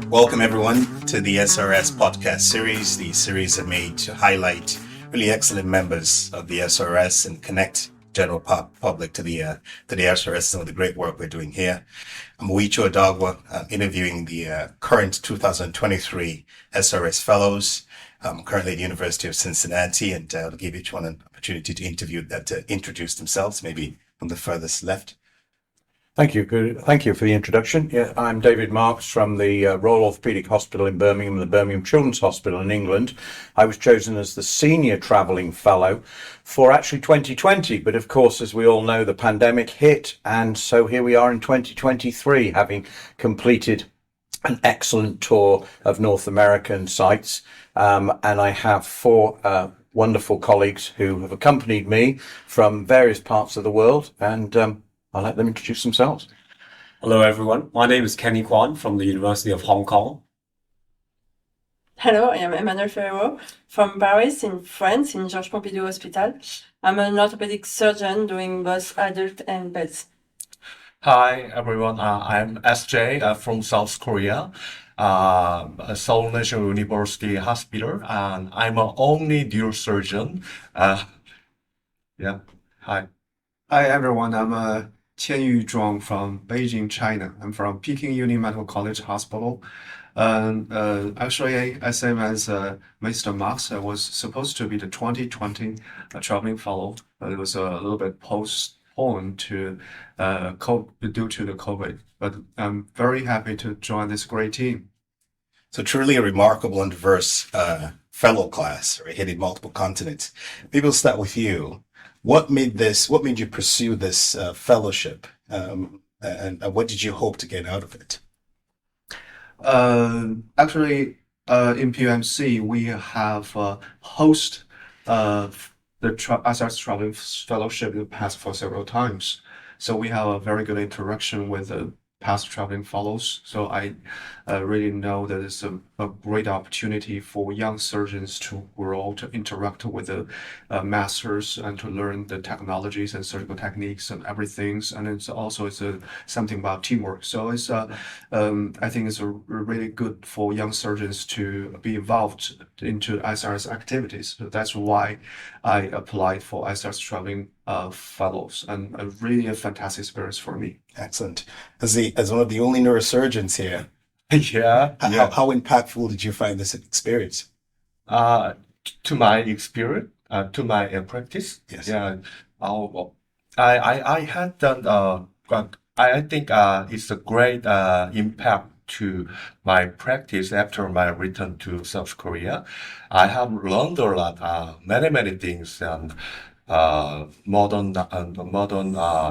Welcome everyone to the SRS podcast series. These series are made to highlight really excellent members of the SRS and connect general public to the SRS, some of the great work we're doing here. I'm Owoicho Adogwa. I'm interviewing the current 2023 SRS Fellows. I'm currently at the University of Cincinnati, and I'll give each one an opportunity to introduce themselves, maybe from the furthest left. Thank you. Thank you for the introduction. Yeah, I'm David Marks from the Royal Orthopaedic Hospital in Birmingham, the Birmingham Children's Hospital in England. I was chosen as the Senior Traveling Fellow for actually 2020, but of course, as we all know, the pandemic hit, and so here we are in 2023, having completed an excellent tour of North American sites, and I have four wonderful colleagues who have accompanied me from various parts of the world, and I'll let them introduce themselves. Hello, everyone. My name is Kwan from the University of Hong Kong. Hello, I am Emmanuelle Ferrero from Paris in France, in Georges Pompidou Hospital. I'm an orthopedic surgeon doing both adult and peds. Hi, everyone. I'm SJ from South Korea, Seoul National University Hospital, and I'm an only neurosurgeon. Hi. Hi everyone, I'm Qianyu Zhuang from Beijing, China. I'm from Peking Uni Medical College Hospital. Actually, same as Mr. Marks, I was supposed to be the 2020 traveling fellow, but it was a little bit postponed due to the COVID. But I'm very happy to join this great team. So truly a remarkable and diverse fellow class, right, hitting multiple continents. Maybe we'll start with you. What made you pursue this fellowship, and what did you hope to get out of it? Actually, in PMC, we have hosted the SRS Traveling Fellowship in the past for several times. So we have a very good interaction with the past traveling fellows. So I really know that it's a great opportunity for young surgeons to grow, to interact with the masters and to learn the technologies and surgical techniques and everything. And it's also something about teamwork. So it's I think it's really good for young surgeons to be involved into SRS activities. So that's why I applied for SRS Traveling Fellows, and really a fantastic experience for me. Excellent. As one of the only neurosurgeons here, how impactful did you find this experience? To my experience, to my practice. Yes. Yeah. I had done. I think it's a great impact to my practice after my return to South Korea. I have learned a lot, many things, and modern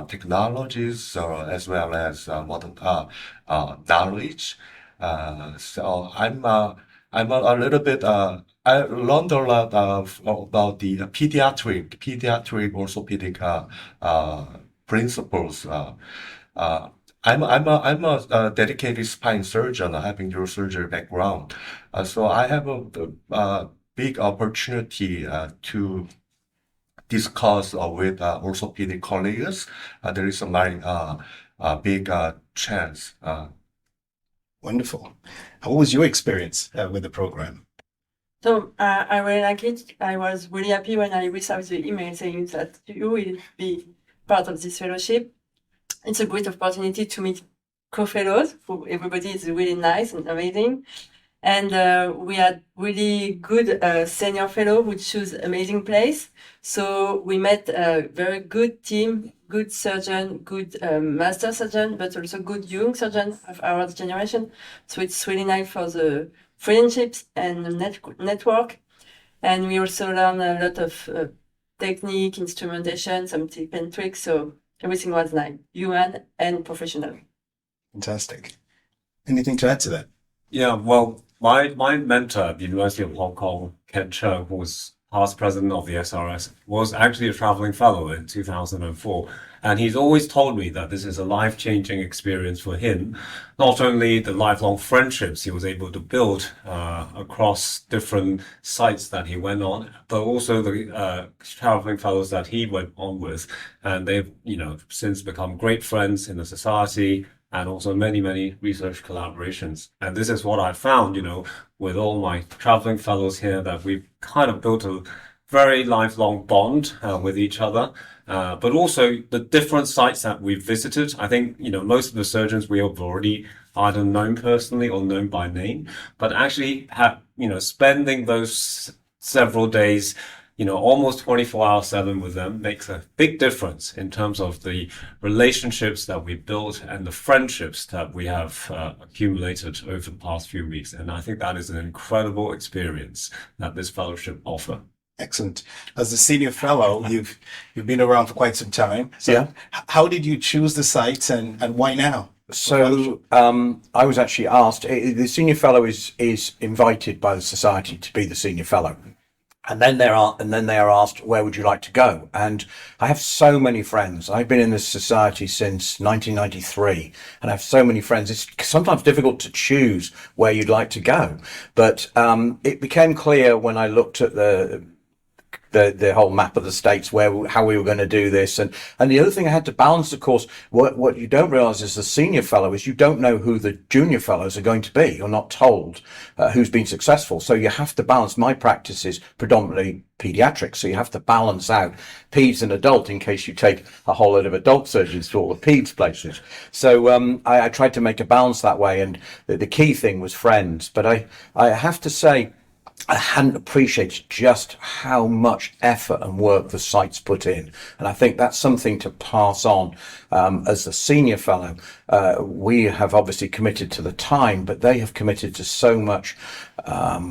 technologies, as well as modern knowledge. So I'm a little bit. I learned a lot about the pediatric orthopedic principles. I'm a dedicated spine surgeon, having neurosurgery background. So I have a big opportunity to discuss with orthopedic colleagues. There is my big chance. Wonderful. What was your experience with the program? So I really like it. I was really happy when I received the email saying that you will be part of this fellowship. It's a great opportunity to meet co-fellows. Everybody is really nice and amazing. And we had really good senior fellow who chose amazing place. So we met a very good team, good surgeon, good master surgeon, but also good young surgeon of our generation. So it's really nice for the friendships and network. And we also learn a lot of technique, instrumentation, some tip and tricks. So everything was nice, human and professional. Fantastic. Anything to add to that? Yeah, well, my mentor at the University of Hong Kong, Ken Chung, who was past president of the SRS, was actually a traveling fellow in 2004. And he's always told me that this is a life-changing experience for him. Not only the lifelong friendships he was able to build across different sites that he went on, but also the traveling fellows that he went on with. And they've, since become great friends in the society, and also many, many research collaborations. And this is what I found, with all my traveling fellows here, that we've kind of built a very lifelong bond with each other. But also the different sites that we've visited. I think, most of the surgeons we have already either known personally or known by name, but actually spending those several days, almost 24/7 with them makes a big difference in terms of the relationships that we built and the friendships that we have accumulated over the past few weeks. And I think that is an incredible experience that this fellowship offers. Excellent. As a senior fellow, you've been around for quite some time. So Yeah. how did you choose the sites and why now? So I was actually asked. The senior fellow is invited by the society to be the senior fellow, and then they are asked, where would you like to go? And I have so many friends. I've been in this society since 1993, and I have so many friends. It's sometimes difficult to choose where you'd like to go, but it became clear when I looked at the whole map of the states how we were going to do this. And the other thing I had to balance, of course, what you don't realize as a senior fellow is you don't know who the junior fellows are going to be. You're not told who's been successful. So you have to balance. My practice is predominantly pediatrics. So you have to balance out peds and adult in case you take a whole lot of adult surgeons to all the peds places. So I tried to make a balance that way. And the key thing was friends. But I have to say, I hadn't appreciated just how much effort and work the sites put in. And I think that's something to pass on. As a senior fellow, we have obviously committed to the time, but they have committed to so much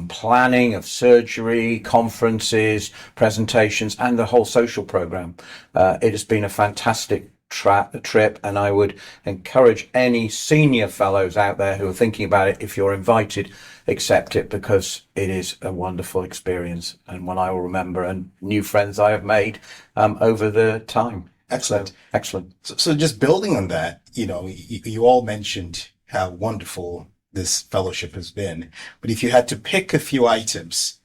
planning of surgery, conferences, presentations, and the whole social program. It has been a fantastic trip, and I would encourage any senior fellows out there who are thinking about it, if you're invited, accept it, because it is a wonderful experience and one I will remember, and new friends I have made over the time. Excellent. So, excellent. So just building on that, you all mentioned how wonderful this fellowship has been. But if you had to pick a few items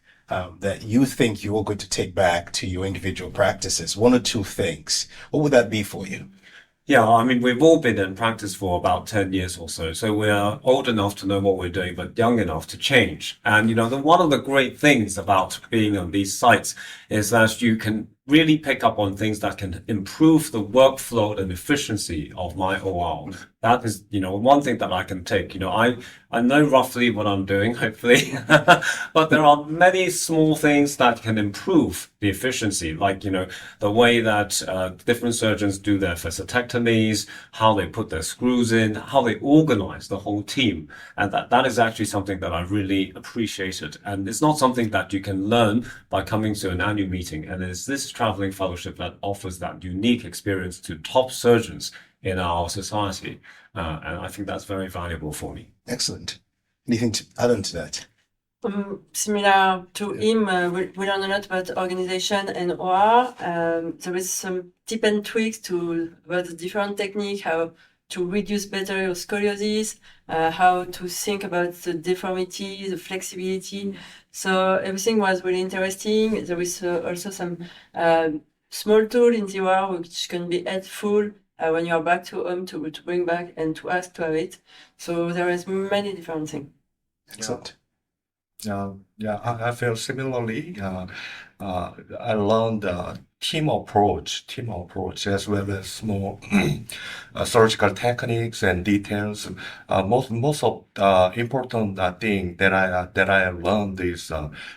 that you think you are going to take back to your individual practices, one or two things, what would that be for you? Yeah, I mean, we've all been in practice for about 10 years or so. So we are old enough to know what we're doing, but young enough to change. And, one of the great things about being on these sites is that you can really pick up on things that can improve the workflow and efficiency of my OR. That is, one thing that I can take. I know roughly what I'm doing, hopefully, but there are many small things that can improve the efficiency, like, the way that different surgeons do their facetectomies, how they put their screws in, how they organize the whole team. And that is actually something that I really appreciated. And it's not something that you can learn by coming to an annual meeting. And it's this traveling fellowship that offers that unique experience to top surgeons in our society. And I think that's very valuable for me. Excellent. Anything to add on to that? Similar to him, we learned a lot about organization and OR. There is some tip and tricks about the different technique, how to reduce better your scoliosis, how to think about the deformity, the flexibility. So everything was really interesting. There is also some small tool in the OR which can be helpful when you are back to home to bring back and to ask to have it. So there is many different things. Excellent. I feel similarly. I learned team approach as well as more surgical techniques and details. Most of the important thing that I learned is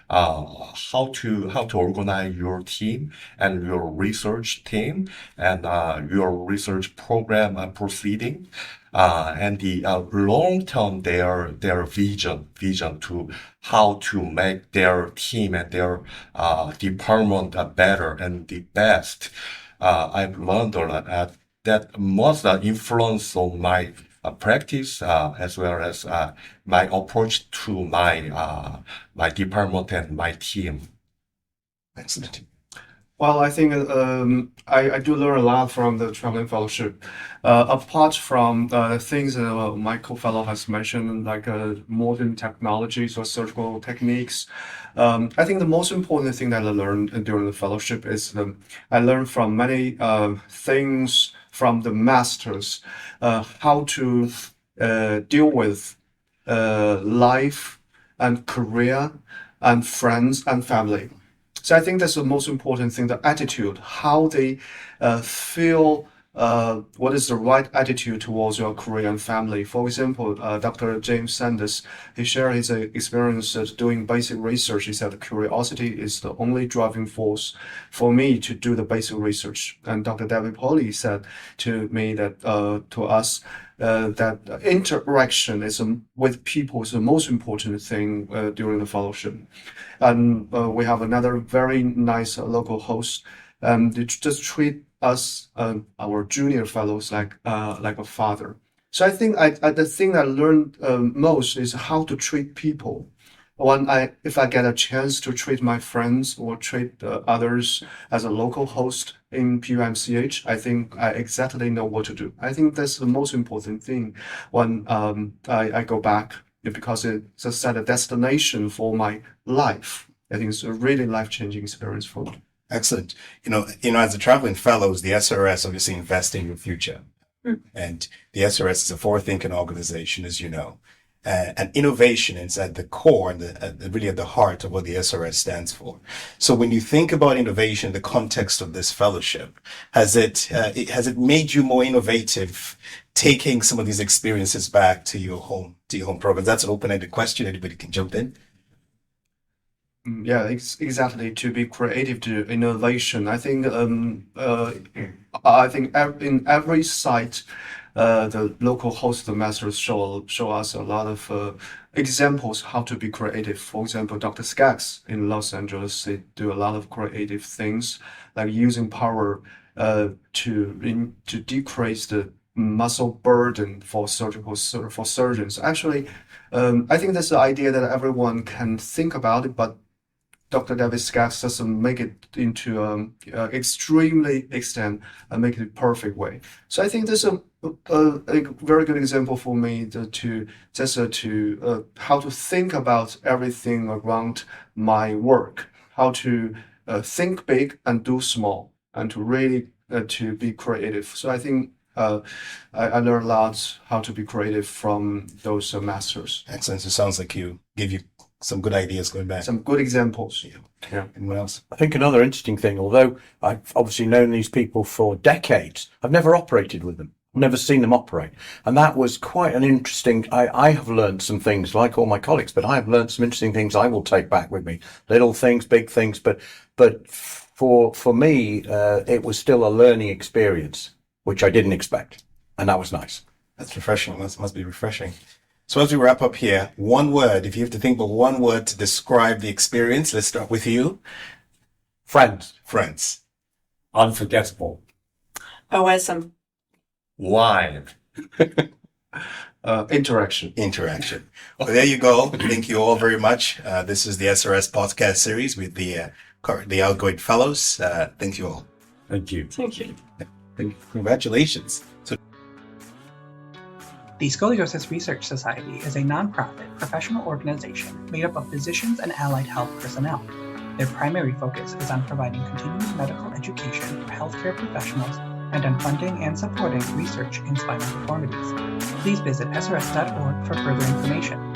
how to organize your team and your research team and your research program and proceeding. And the long term their vision to how to make their team and their department better and the best. I've learned a lot that must influence on my practice as well as my approach to my department and my team. Excellent. Well, I think I do learn a lot from the traveling fellowship. Apart from the things that my co-fellow has mentioned, like modern technologies or surgical techniques, I think the most important thing that I learned during the fellowship is I learned from many things from the masters how to deal with life and career and friends and family. So I think that's the most important thing, the attitude, how they feel, what is the right attitude towards your career and family. For example, Dr. James Sanders, he shared his experience doing basic research. He said curiosity is the only driving force for me to do the basic research. And Dr. David Polly said to me that, to us, that interaction is with people is the most important thing during the fellowship. And we have another very nice local host. They just treat us, our junior fellows, like a father. So I think the thing I learned most is how to treat people. If I get a chance to treat my friends or treat others as a local host in BMBCh, I think I exactly know what to do. I think that's the most important thing when I go back, because it's a set a destination for my life. I think it's a really life-changing experience for me. Excellent. As a traveling fellows, the SRS obviously invests in your future. And the SRS is a forward-thinking organization, as you know. And innovation is at the core and really at the heart of what the SRS stands for. So when you think about innovation in the context of this fellowship, has it made you more innovative, taking some of these experiences back to your home programs? That's an open-ended question. Anybody can jump in. Yeah, exactly. To be creative, to innovation. I think in every site, the local host masters show us a lot of examples how to be creative. For example, Dr. Skaggs in Los Angeles, they do a lot of creative things, like using power to decrease the muscle burden for surgeons. Actually, I think that's the idea that everyone can think about it, but Dr. David Skaggs doesn't make it into extremely extent and make it a perfect way. So I think this is a very good example for me to how to think about everything around my work, how to think big and do small, and to really to be creative. So I think I learned a lot how to be creative from those masters. Excellent. It sounds like give you some good ideas going back. Some good examples. Yeah. Anyone else? I think another interesting thing, although I've obviously known these people for decades, I've never operated with them. I've never seen them operate. And that was quite an interesting, I have learned some things like all my colleagues, but I have learned some interesting things I will take back with me. Little things, big things, but for me, it was still a learning experience, which I didn't expect. And that was nice. That's refreshing. That must be refreshing. So as we wrap up here, one word, if you have to think of one word to describe the experience, let's start with you. Friends. Unforgettable. Awesome. Live. Interaction. Well, there you go. Thank you all very much. This is the SRS podcast series with the outgoing fellows. Thank you all. Thank you. Thank you. Congratulations. The Scoliosis Research Society is a nonprofit professional organization made up of physicians and allied health personnel. Their primary focus is on providing continuing medical education for healthcare professionals and on funding and supporting research in spinal deformities. Please visit srs.org for further information.